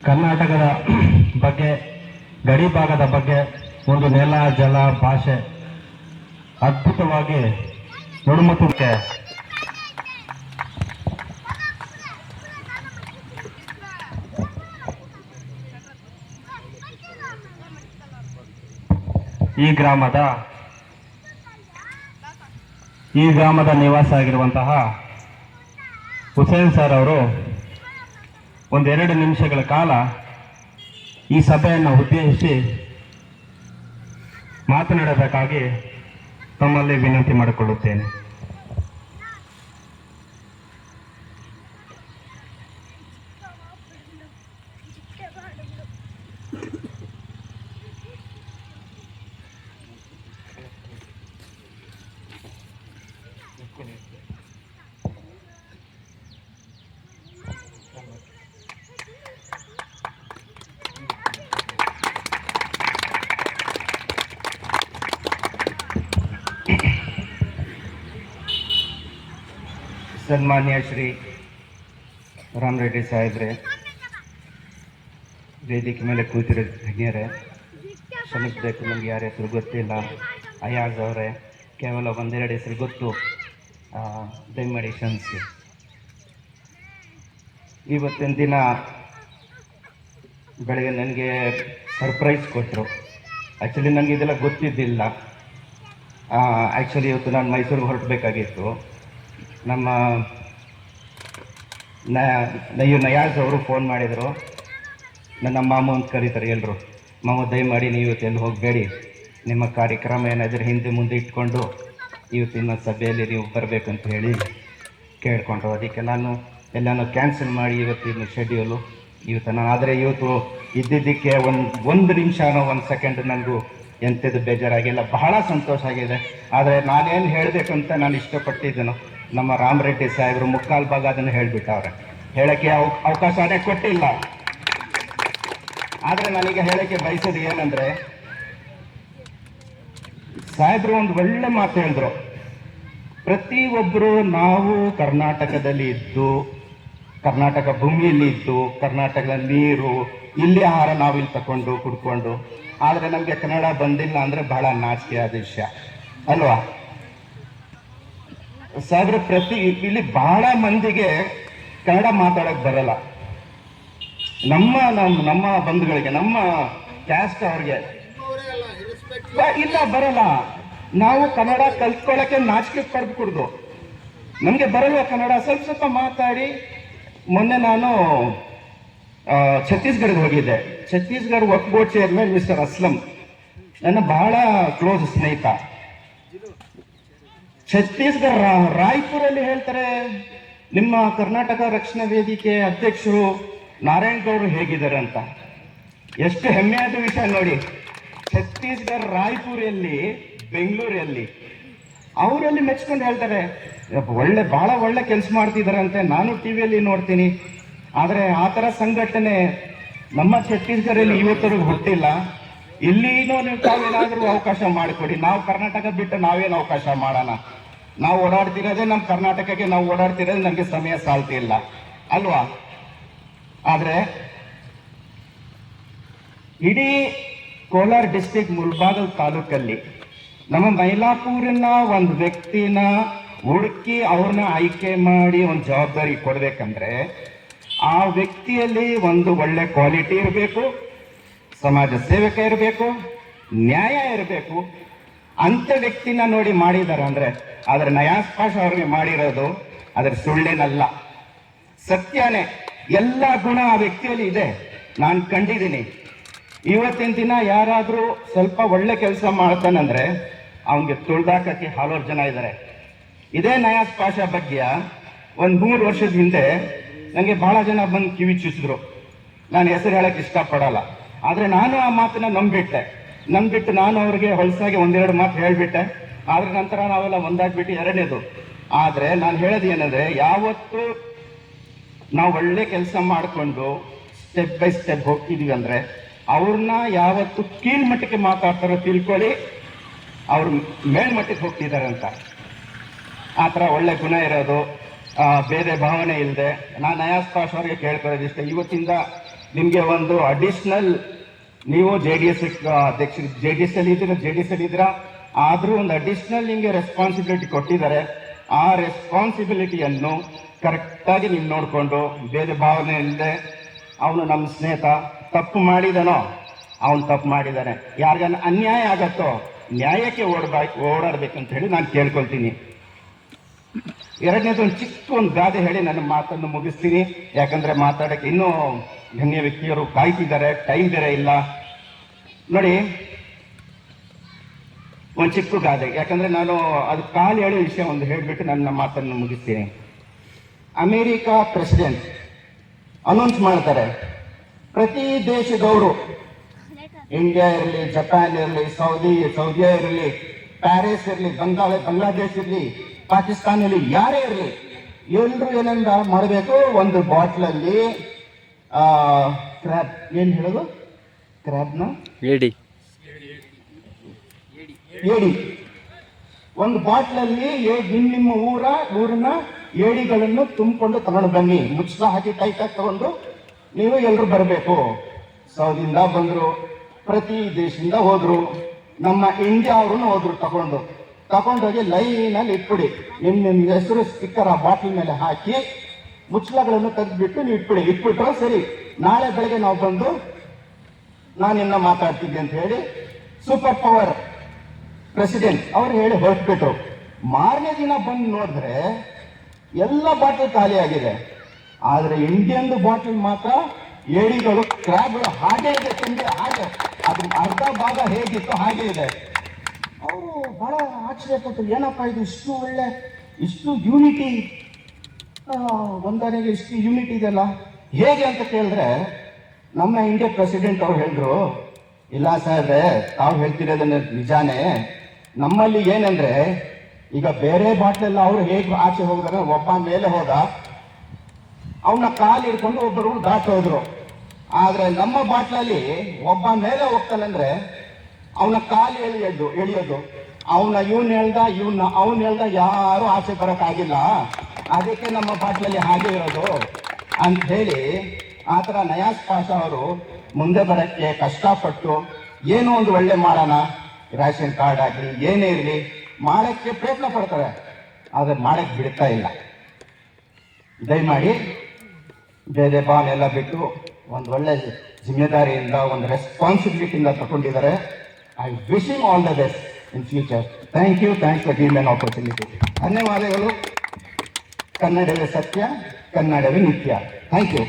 ಕರ್ನಾಟಕದ ಬಗ್ಗೆ, ಗಡಿ ಭಾಗದ ಬಗ್ಗೆ ಒಂದು ನೆಲ ಜಲ ಭಾಷೆ ಅದ್ಭುತವಾಗಿ ನುಡಿಮುತ್ತಕ್ಕೆ ಈ ಗ್ರಾಮದ ನಿವಾಸ ಆಗಿರುವಂತಹ ಹುಸೇನ್ ಸರ್ ಅವರು ಒಂದೆರಡು ನಿಮಿಷಗಳ ಕಾಲ ಈ ಸಭೆಯನ್ನು ಉದ್ದೇಶಿಸಿ ಮಾತನಾಡಬೇಕಾಗಿ ತಮ್ಮಲ್ಲಿ ವಿನಂತಿ ಮಾಡಿಕೊಳ್ಳುತ್ತೇನೆ. ಸನ್ಮಾನ್ಯ ಶ್ರೀ ರಾಮರೆಡ್ಡಿ ಸಾಹೇಬ್ರೆ, ವೇದಿಕೆ ಮೇಲೆ ಕೂತಿರೋ ಧನ್ಯರೇ, ಕ್ಷಮಿಸಬೇಕು, ನಮ್ಗೆ ಯಾರ ಹೆಸರು ಗೊತ್ತಿಲ್ಲ. ಅಯಾಜ್ ಅವರೇ, ಕೇವಲ ಒಂದೆರಡು ಹೆಸರು ಗೊತ್ತು, ದಯಮಾಡಿ ಕ್ಷಮಿಸಿ. ಇವತ್ತಿನ ದಿನ ಬೆಳಗ್ಗೆ ನನಗೆ ಸರ್ಪ್ರೈಸ್ ಕೊಟ್ಟರು. ಆ್ಯಕ್ಚುಲಿ ನನಗೆ ಇದೆಲ್ಲ ಗೊತ್ತಿದ್ದಿಲ್ಲ. ಆ್ಯಕ್ಚುಲಿ ಇವತ್ತು ನಾನು ಮೈಸೂರಿಗೆ ಹೊರಟಬೇಕಾಗಿತ್ತು. ನಮ್ಮ ನಯಾಜ್ ಅವರು ಫೋನ್ ಮಾಡಿದರು. ನನ್ನ ಮಾಮ ಅಂತ ಕರೀತಾರೆ ಎಲ್ಲರೂ. ಮಾಮ, ದಯಮಾಡಿ ನೀವು ಇವತ್ತು ಎಲ್ಲಿ ಹೋಗಬೇಡಿ, ನಿಮ್ಮ ಕಾರ್ಯಕ್ರಮ ಏನಾದರೂ ಹಿಂದೆ ಮುಂದೆ ಇಟ್ಕೊಂಡು ಇವತ್ತಿನ ಸಭೆಯಲ್ಲಿ ನೀವು ಬರಬೇಕಂತ ಹೇಳಿ ಕೇಳಿಕೊಂಡ್ರು. ಅದಕ್ಕೆ ನಾನು ಎಲ್ಲನೂ ಕ್ಯಾನ್ಸಲ್ ಮಾಡಿ ಇವತ್ತಿನ ಶೆಡ್ಯೂಲು ನಾನು ಆದರೆ ಇವತ್ತು ಇದ್ದಿದ್ದಕ್ಕೆ ಒಂದು ನಿಮಿಷನೋ ಒಂದು ಸೆಕೆಂಡ್ ನನಗೂ ಎಂಥದ್ದು ಬೇಜಾರಾಗಿಲ್ಲ, ಬಹಳ ಸಂತೋಷ ಆಗಿದೆ. ಆದರೆ ನಾನೇನು ಹೇಳಬೇಕಂತ ನಾನು ಇಷ್ಟಪಟ್ಟಿದ್ದೇನೋ, ನಮ್ಮ ರಾಮರೆಡ್ಡಿ ಸಾಹೇಬರು ಮುಕ್ಕಾಲು ಭಾಗ ಅದನ್ನು ಹೇಳಿಬಿಟ್ಟವ್ರೆ. ಹೇಳೋಕ್ಕೆ ಅವಕಾಶನೇ ಕೊಟ್ಟಿಲ್ಲ. ಆದರೆ ನನಗೆ ಹೇಳೋಕ್ಕೆ ಬಯಸೋದು ಏನಂದರೆ, ಸಾಹೇಬರು ಒಂದು ಒಳ್ಳೆ ಮಾತು ಹೇಳಿದ್ರು. ಪ್ರತಿಯೊಬ್ಬರು ನಾವು ಕರ್ನಾಟಕದಲ್ಲಿ ಇದ್ದು, ಕರ್ನಾಟಕ ಭೂಮಿಯಲ್ಲಿ ಇದ್ದು, ಕರ್ನಾಟಕದ ನೀರು, ಇಲ್ಲಿ ಆಹಾರ ನಾವಿಲ್ಲಿ ತಗೊಂಡು ಕುಡ್ಕೊಂಡು, ಆದರೆ ನಮಗೆ ಕನ್ನಡ ಬಂದಿಲ್ಲ ಅಂದರೆ ಬಹಳ ನಾಚಿಕೆಯಾದ ವಿಷಯ ಅಲ್ವಾ ಸಾಹೇಬ್ರೆ? ಇಲ್ಲಿ ಬಹಳ ಮಂದಿಗೆ ಕನ್ನಡ ಮಾತಾಡೋಕ್ಕೆ ಬರಲ್ಲ. ನಮ್ಮ ಬಂಧುಗಳಿಗೆ, ನಮ್ಮ ಕ್ಯಾಸ್ಟ್ ಅವ್ರಿಗೆ ಇಲ್ಲ, ಬರಲ್ಲ. ನಾವು ಕನ್ನಡ ಕಲ್ತ್ಕೊಳ್ಳೋಕ್ಕೆ ನಾಚಿಕೆ ಪಡೆದು ಕುಡ್ದು ನಮಗೆ ಬರಲ್ವ ಕನ್ನಡ? ಸ್ವಲ್ಪ ಮಾತಾಡಿ. ಮೊನ್ನೆ ನಾನು ಛತ್ತೀಸ್ಗಢಕ್ಕೆ ಹೋಗಿದ್ದೆ. ಛತ್ತೀಸ್ಗಢ ವಕ್ಫ್ ಬೋರ್ಡ್ ಚೇರ್ಮನ್ ಮಿಸ್ಟರ್ ಅಸ್ಲಂ ನನ್ನ ಬಹಳ ಕ್ಲೋಸ್ ಸ್ನೇಹಿತ. ಛತ್ತೀಸ್ಗಢ ರಾಯ್ಪುರಲ್ಲಿ ಹೇಳ್ತಾರೆ, ನಿಮ್ಮ ಕರ್ನಾಟಕ ರಕ್ಷಣಾ ವೇದಿಕೆ ಅಧ್ಯಕ್ಷರು ನಾರಾಯಣ್ ಗೌಡ್ರು ಹೇಗಿದ್ದಾರೆ ಅಂತ. ಎಷ್ಟು ಹೆಮ್ಮೆಯಾದ ವಿಷಯ ನೋಡಿ. ಛತ್ತೀಸ್ಗಢ ರಾಯ್ಪುರಲ್ಲಿ, ಬೆಂಗಳೂರಲ್ಲಿ ಅವರಲ್ಲಿ ಮೆಚ್ಕೊಂಡು ಹೇಳ್ತಾರೆ, ಬಹಳ ಒಳ್ಳೆ ಕೆಲಸ ಮಾಡ್ತಿದ್ದಾರೆ ಅಂತೆ. ನಾನು ಟಿವಿಯಲ್ಲಿ ನೋಡ್ತೀನಿ. ಆದರೆ ಆ ಥರ ಸಂಘಟನೆ ನಮ್ಮ ಛತ್ತೀಸ್ಗಢದಲ್ಲಿ ಇವತ್ತರೆಗೂ ಹುಟ್ಟಿಲ್ಲ. ಇಲ್ಲಿನೂ ನೀವು ತಾವೇನಾದರೂ ಅವಕಾಶ ಮಾಡಿಕೊಡಿ. ನಾವು ಕರ್ನಾಟಕ ಬಿಟ್ಟು ನಾವೇನು ಅವಕಾಶ ಮಾಡೋಣ? ನಾವು ಓಡಾಡ್ತಿರೋದೇ ನಮ್ಮ ಕರ್ನಾಟಕಕ್ಕೆ, ನಾವು ಓಡಾಡ್ತಿರೋದೇ ನಮಗೆ ಸಮಯ ಸಾಲ್ತಿಲ್ಲ ಅಲ್ವಾ? ಆದರೆ ಇಡೀ ಕೋಲಾರ ಡಿಸ್ಟ್ರಿಕ್ಟ್ ಮುಳಬಾಗಿಲು ತಾಲೂಕಲ್ಲಿ ನಮ್ಮ ಮೈಲಾಪುರಿನ ಒಂದು ವ್ಯಕ್ತಿನ ಹುಡುಕಿ ಅವ್ರನ್ನ ಆಯ್ಕೆ ಮಾಡಿ ಒಂದು ಜವಾಬ್ದಾರಿ ಕೊಡ್ಬೇಕಂದ್ರೆ ಆ ವ್ಯಕ್ತಿಯಲ್ಲಿ ಒಂದು ಒಳ್ಳೆ ಕ್ವಾಲಿಟಿ ಇರಬೇಕು, ಸಮಾಜ ಸೇವಕ ಇರಬೇಕು, ನ್ಯಾಯ ಇರಬೇಕು. ಅಂಥ ವ್ಯಕ್ತಿನ ನೋಡಿ ಮಾಡಿದ್ದಾರೆ ಅಂದ್ರೆ ಆದ್ರೆ ನಯಾಜ್ ಪಾಷಾ ಅವ್ರಿಗೆ ಮಾಡಿರೋದು ಅದ್ರ ಸುಳ್ಳೇನಲ್ಲ, ಸತ್ಯನೇ. ಎಲ್ಲ ಗುಣ ಆ ವ್ಯಕ್ತಿಯಲ್ಲಿ ಇದೆ, ನಾನು ಕಂಡಿದ್ದೀನಿ. ಇವತ್ತಿನ ದಿನ ಯಾರಾದರೂ ಸ್ವಲ್ಪ ಒಳ್ಳೆ ಕೆಲಸ ಮಾಡ್ತಾನಂದ್ರೆ ಅವನಿಗೆ ತುಳ್ದಾಕಕ್ಕೆ ಹಲವಾರು ಜನ ಇದ್ದಾರೆ. ಇದೇ ನಯಾಜ್ ಪಾಷಾ ಬಗ್ಗೆ ಒಂದು 3 ವರ್ಷದ ಹಿಂದೆ ನನಗೆ ಬಹಳ ಜನ ಬಂದು ಕಿವಿ ಚುಚ್ಚಿದ್ರು. ನಾನು ಹೆಸರು ಹೇಳಕ್ಕೆ ಇಷ್ಟಪಡಲ್ಲ, ಆದರೆ ನಾನು ಆ ಮಾತನ್ನ ನಂಬಿಟ್ಟು ನಾನು ಅವ್ರಿಗೆ ಹೊಲಸಾಗಿ ಒಂದೆರಡು ಮಾತು ಹೇಳಿಬಿಟ್ಟೆ. ಆದ್ರೆ ನಂತರ ನಾವೆಲ್ಲ ಒಂದಾಗ್ಬಿಟ್ಟು ಎರಡನೇದು. ಆದರೆ ನಾನು ಹೇಳೋದು ಏನಂದ್ರೆ, ಯಾವತ್ತು ನಾವು ಒಳ್ಳೆ ಕೆಲಸ ಮಾಡಿಕೊಂಡು ಸ್ಟೆಪ್ ಬೈ ಸ್ಟೆಪ್ ಹೋಗ್ತಿದೀವಿ ಅಂದ್ರೆ ಅವ್ರನ್ನ ಯಾವತ್ತು ಕೀಳ್ಮಟ್ಟಕ್ಕೆ ಮಾತಾಡ್ತಾರೋ ತಿಳ್ಕೊಳ್ಳಿ, ಅವ್ರು ಮೇಲ್ಮಟ್ಟಕ್ಕೆ ಹೋಗ್ತಿದ್ದಾರೆ ಅಂತ. ಆ ಥರ ಒಳ್ಳೆ ಗುಣ ಇರೋದು, ಬೇರೆ ಭಾವನೆ ಇಲ್ಲದೆ. ನಾನು ನಯಾಜ್ ಪಾಷಾ ಅವರಿಗೆ ಕೇಳ್ಕೊಳ್ಳೋದಿಷ್ಟೇ, ಇವತ್ತಿಂದ ನಿಮಗೆ ಒಂದು ಅಡಿಷನಲ್, ನೀವು JDS ಅಧ್ಯಕ್ಷರು, JDS ಅಲ್ಲಿ ಇದ್ದೀರಾ, ಆದ್ರೂ ಒಂದು ಅಡಿಷನಲ್ ನಿಮಗೆ ರೆಸ್ಪಾನ್ಸಿಬಿಲಿಟಿ ಕೊಟ್ಟಿದ್ದಾರೆ. ಆ ರೆಸ್ಪಾನ್ಸಿಬಿಲಿಟಿಯನ್ನು ಕರೆಕ್ಟಾಗಿ ನೀವು ನೋಡಿಕೊಂಡು, ಬೇರೆ ಭಾವನೆ ಇಲ್ಲದೆ, ಅವನು ನಮ್ಮ ಸ್ನೇಹಿತ, ತಪ್ಪು ಮಾಡಿದನೋ ಅವನು ತಪ್ಪು ಮಾಡಿದ್ದಾನೆ, ಯಾರಿಗಾನ ಅನ್ಯಾಯ ಆಗತ್ತೋ ನ್ಯಾಯಕ್ಕೆ ಓಡಾಡ್ಬೇಕಂತ ಹೇಳಿ ನಾನು ಕೇಳ್ಕೊಳ್ತೀನಿ. ಎರಡನೇದು ಒಂದು ಗಾದೆ ಹೇಳಿ ನನ್ನ ಮಾತನ್ನು ಮುಗಿಸ್ತೀನಿ, ಯಾಕಂದ್ರೆ ಮಾತಾಡಕ್ಕೆ ಇನ್ನೂ ಗಣ್ಯ ವ್ಯಕ್ತಿಯರು ಕಾಯ್ತಿದ್ದಾರೆ, ಟೈಮ್ ಬೇರೆ ಇಲ್ಲ. ನೋಡಿ, ಒಂದು ಚಿಕ್ಕ ಗಾದೆ, ಯಾಕಂದ್ರೆ ನಾನು ಅದು ಕಾಲು ಹೇಳೋ ವಿಷಯ ಒಂದು ಹೇಳಿಬಿಟ್ಟು ನನ್ನ ಮಾತನ್ನು ಮುಗಿಸ್ತೀನಿ. ಅಮೇರಿಕಾ ಪ್ರೆಸಿಡೆಂಟ್ ಅನೌನ್ಸ್ ಮಾಡ್ತಾರೆ, ಪ್ರತಿ ದೇಶದವರು, ಇಂಡಿಯಾ ಇರಲಿ, ಜಪಾನ್ ಇರಲಿ, ಸೌದಿಯಾ ಇರಲಿ, ಪ್ಯಾರಿಸ್ ಇರಲಿ, ಬಾಂಗ್ಲಾದೇಶ್ ಇರಲಿ, ಪಾಕಿಸ್ತಾನ ಇರಲಿ, ಯಾರೇ ಇರಲಿ, ಎಲ್ಲರೂ ಏನಂದ ಮಾಡಬೇಕು, ಒಂದು ಬಾಟ್ಲಲ್ಲಿ ಕ್ರ್ಯಾಬ್, ಏನು ಹೇಳೋದು, ಕ್ರ್ಯಾಬ್ನ ಏಡಿ, ಒಂದು ಬಾಟ್ಲಲ್ಲಿ ನಿಮ್ಮ ಊರಿನ ಏಡಿಗಳನ್ನು ತುಂಬಿಕೊಂಡು ತಗೊಂಡು ಬನ್ನಿ, ಮುಚ್ಚಳ ಹಾಕಿ ಟೈಟಾಗಿ ತಗೊಂಡು ನೀವು ಎಲ್ಲರೂ ಬರಬೇಕು. ಸೌದಿಯಿಂದ ಬಂದರು, ಪ್ರತಿ ದೇಶದಿಂದ ಹೋದ್ರು, ನಮ್ಮ ಇಂಡಿಯಾ ಅವರು ಹೋದ್ರು, ತಗೊಂಡೋಗಿ ಲೈನಲ್ಲಿ ಇಟ್ಬಿಡಿ, ನಿಮ್ಮ ಹೆಸರು ಸ್ಟಿಕ್ಕರ್ ಆ ಬಾಟ್ಲ್ ಮೇಲೆ ಹಾಕಿ ಮುಚ್ಚಳಗಳನ್ನು ತೆಗೆದ್ಬಿಟ್ಟು ನೀವು ಇಟ್ಬಿಟ್ರೆ ಸರಿ, ನಾಳೆ ಬೆಳಗ್ಗೆ ನಾವು ಬಂದು ನಾನಿನ್ನ ಮಾತಾಡ್ತಿದ್ದೆ ಅಂತ ಹೇಳಿ ಸೂಪರ್ ಪವರ್ ಪ್ರೆಸಿಡೆಂಟ್ ಅವ್ರು ಹೇಳಿ ಹೊರಟ್ಬಿಟ್ರು. ಮಾರನೇ ದಿನ ಬಂದು ನೋಡಿದ್ರೆ ಎಲ್ಲ ಬಾಟಲ್ ಖಾಲಿ ಆಗಿದೆ, ಆದ್ರೆ ಇಂಡಿಯನ್ ಬಾಟಲ್ ಮಾತ್ರ ಏಡಿಗಳು, ಕ್ರ್ಯಾಬ್ಗಳು ಹಾಗೆ ಇದೆ, ತಿಂದೆ ಹಾಗೆ, ಅದು ಅರ್ಧ ಭಾಗ ಹೇಗಿತ್ತು ಹಾಗೆ ಇದೆ. ಅವರು ಬಹಳ ಆಶ್ಚರ್ಯಪಟ್ಟರು, ಏನಪ್ಪ ಇದು ಇಷ್ಟು ಒಳ್ಳೆ, ಇಷ್ಟು ಯೂನಿಟಿ, ಒಂದನೆಗೆ ಇಷ್ಟು ಯೂನಿಟಿ ಇದೆಲ್ಲ ಹೇಗೆ ಅಂತ ಕೇಳಿದ್ರೆ, ನಮ್ಮ ಇಂಡಿಯಾ ಪ್ರೆಸಿಡೆಂಟ್ ಅವ್ರು ಹೇಳಿದ್ರು, ಇಲ್ಲ ಸಾಹೇಬ್ರೆ, ತಾವು ಹೇಳ್ತಿರೋದನ್ನ ನಿಜಾನೇ, ನಮ್ಮಲ್ಲಿ ಏನಂದ್ರೆ ಈಗ ಬೇರೆ ಬಾಟ್ಲೆಲ್ಲ ಅವ್ರು ಹೇಗೆ ಆಚೆ ಹೋಗಿದ್ರೆ, ಒಬ್ಬ ಮೇಲೆ ಹೋದ, ಅವನ ಕಾಲು ಹಿಡ್ಕೊಂಡು ಒಬ್ಬರು ದಾಟ್ ಹೋದ್ರು. ಆದ್ರೆ ನಮ್ಮ ಬಾಟ್ಲಲ್ಲಿ ಒಬ್ಬ ಮೇಲೆ ಹೋಗ್ತಾನಂದ್ರೆ ಅವನ ಕಾಲು ಎಳಿಯೋದು, ಅವನು ಹೇಳ್ದ ಯಾರು ಆಚೆ ಬರೋಕ್ಕಾಗಿಲ್ಲ, ಅದಕ್ಕೆ ನಮ್ಮ ಬಾಟ್ಲಲ್ಲಿ ಹಾಗೆ ಇರೋದು ಅಂತ ಹೇಳಿ, ಆ ಥರ ನಯಾಸ್ ಪಾಷಾ ಅವರು ಮುಂದೆ ಬರೋಕ್ಕೆ ಕಷ್ಟಪಟ್ಟು ಏನೋ ಒಂದು ಒಳ್ಳೆ ಮಾಡೋಣ, ರೇಷನ್ ಕಾರ್ಡ್ ಆಗಲಿ ಏನೇ ಇರಲಿ ಮಾಡೋಕ್ಕೆ ಪ್ರಯತ್ನ ಪಡ್ತಾರೆ, ಆದರೆ ಮಾಡಕ್ಕೆ ಬಿಡ್ತಾ ಇಲ್ಲ. ದಯಮಾಡಿ ಬೇರೆ ಭಾವನೆಲ್ಲ ಬಿಟ್ಟು ಒಂದು ಒಳ್ಳೆ ಜಿಮ್ಮೆದಾರಿಯಿಂದ, ಒಂದು ರೆಸ್ಪಾನ್ಸಿಬಿಲಿಟಿಯಿಂದ ತಗೊಂಡಿದ್ದಾರೆ. I wish him all the best in future. Thank you, thanks for giving an opportunity. ಧನ್ಯವಾದಗಳು. ಕನ್ನಡವೇ ಸತ್ಯ, ಕನ್ನಡವೇ ನಿತ್ಯ. Thank you.